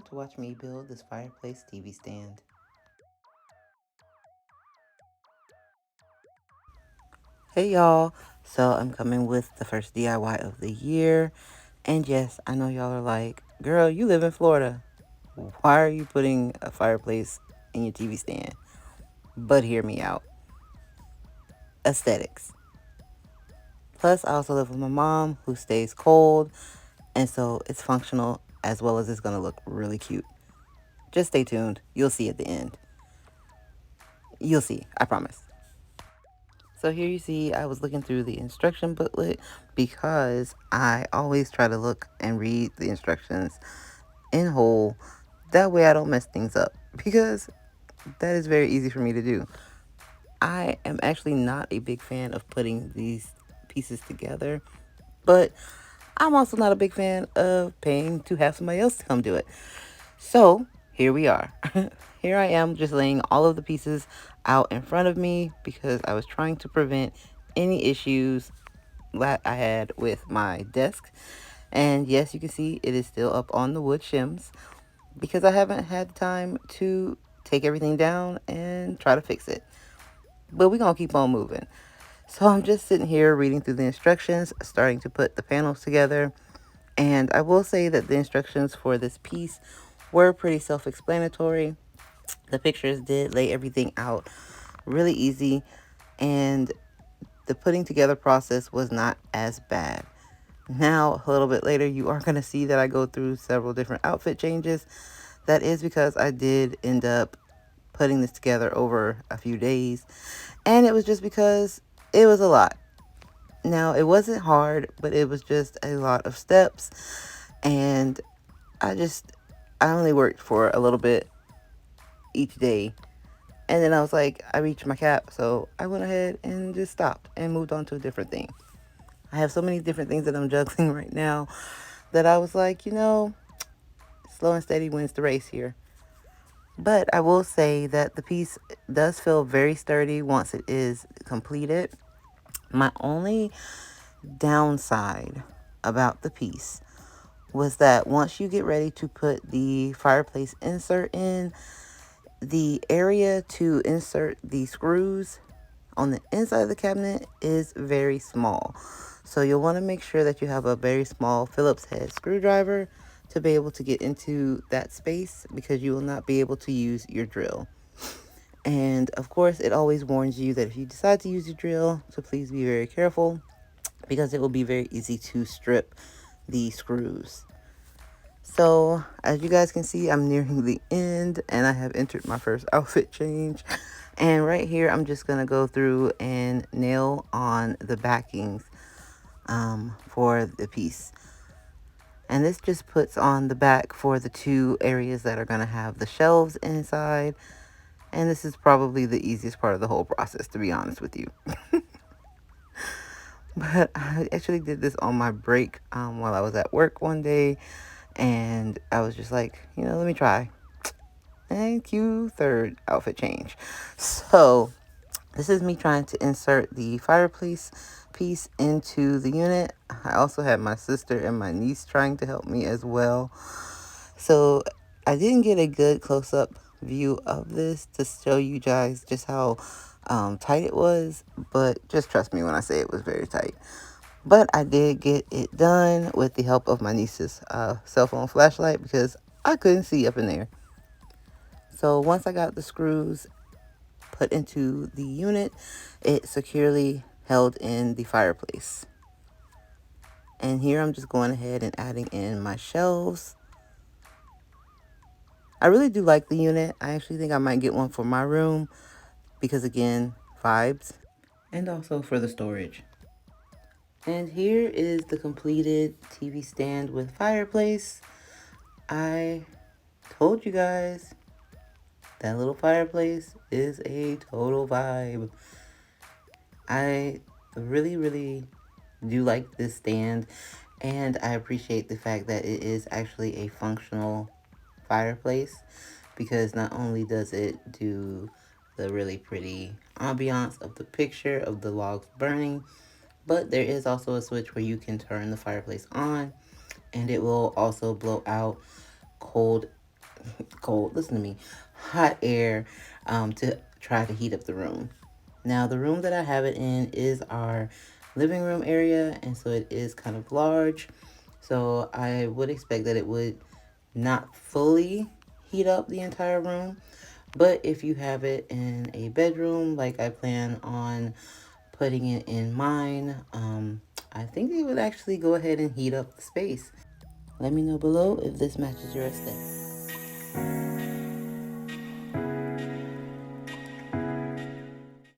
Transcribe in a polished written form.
to watch me build this Fireplace TV stand. Hey y'all, so I'm coming with the first DIY of the year. And yes, I know y'all are like, girl, you live in Florida. Why are you putting a fireplace in your TV stand? But hear me out. Aesthetics. Plus, I also live with my mom who stays cold, and so it's functional as well as it's gonna look really cute. Just stay tuned. You'll see at the end. You'll see, I promise. So here you see I was looking through the instruction booklet because I always try to look and read the instructions in whole. That way I don't mess things up because that is very easy for me to do. I am actually not a big fan of putting these pieces together, but I'm also not a big fan of paying to have somebody else to come do it. So here we are. Here I am just laying all of the pieces out in front of me because I was trying to prevent any issues that I had with my desk. And yes, you can see it is still up on the wood shims because I haven't had time to take everything down and try to fix it. But we're going to keep on moving. So I'm just sitting here reading through the instructions, starting to put the panels together. And I will say that the instructions for this piece were pretty self-explanatory. The pictures did lay everything out really easy, and the putting together process was not as bad. Now, a little bit later, you are going to see that I go through several different outfit changes. That is because I did end up putting this together over a few days, and it was just because it was a lot. Now, it wasn't hard, but it was just a lot of steps, and I only worked for a little bit each day. And then I was like, I reached my cap, so I went ahead and just stopped and moved on to a different thing. I have so many different things that I'm juggling right now that I was like, slow and steady wins the race here. But I will say that the piece does feel very sturdy once it is completed. My only downside about the piece was that once you get ready to put the fireplace insert in, the area to insert the screws on the inside of the cabinet is very small. So you'll want to make sure that you have a very small Phillips head screwdriver to be able to get into that space because you will not be able to use your drill. And of course, it always warns you that if you decide to use your drill, so please be very careful because it will be very easy to strip the screws. So as you guys can see, I'm nearing the end and I have entered my first outfit change. And right here, I'm just going to go through and nail on the backings for the piece. And this just puts on the back for the two areas that are going to have the shelves inside. And this is probably the easiest part of the whole process, to be honest with you. But I actually did this on my break while I was at work one day. And I was just like, let me try. And cue third outfit change. So this is me trying to insert the fireplace piece into the unit. I also had my sister and my niece trying to help me as well. So I didn't get a good close-up view of this to show you guys just how tight it was. But just trust me when I say it was very tight. But I did get it done with the help of my niece's cell phone flashlight because I couldn't see up in there. So once I got the screws put into the unit, it securely held in the fireplace. And here I'm just going ahead and adding in my shelves. I really do like the unit. I actually think I might get one for my room because, again, vibes. And also for the storage. And here is the completed TV stand with fireplace. I told you guys that little fireplace is a total vibe. I really, really do like this stand, and I appreciate the fact that it is actually a functional fireplace because not only does it do the really pretty ambiance of the picture of the logs burning, but there is also a switch where you can turn the fireplace on and it will also blow out cold cold, listen to me, hot air to try to heat up the room. Now, the room that I have it in is our living room area, and so it is kind of large. So I would expect that it would not fully heat up the entire room. But if you have it in a bedroom, like I plan on putting it in mine, I think it would actually go ahead and heat up the space. Let me know below if this matches your aesthetic.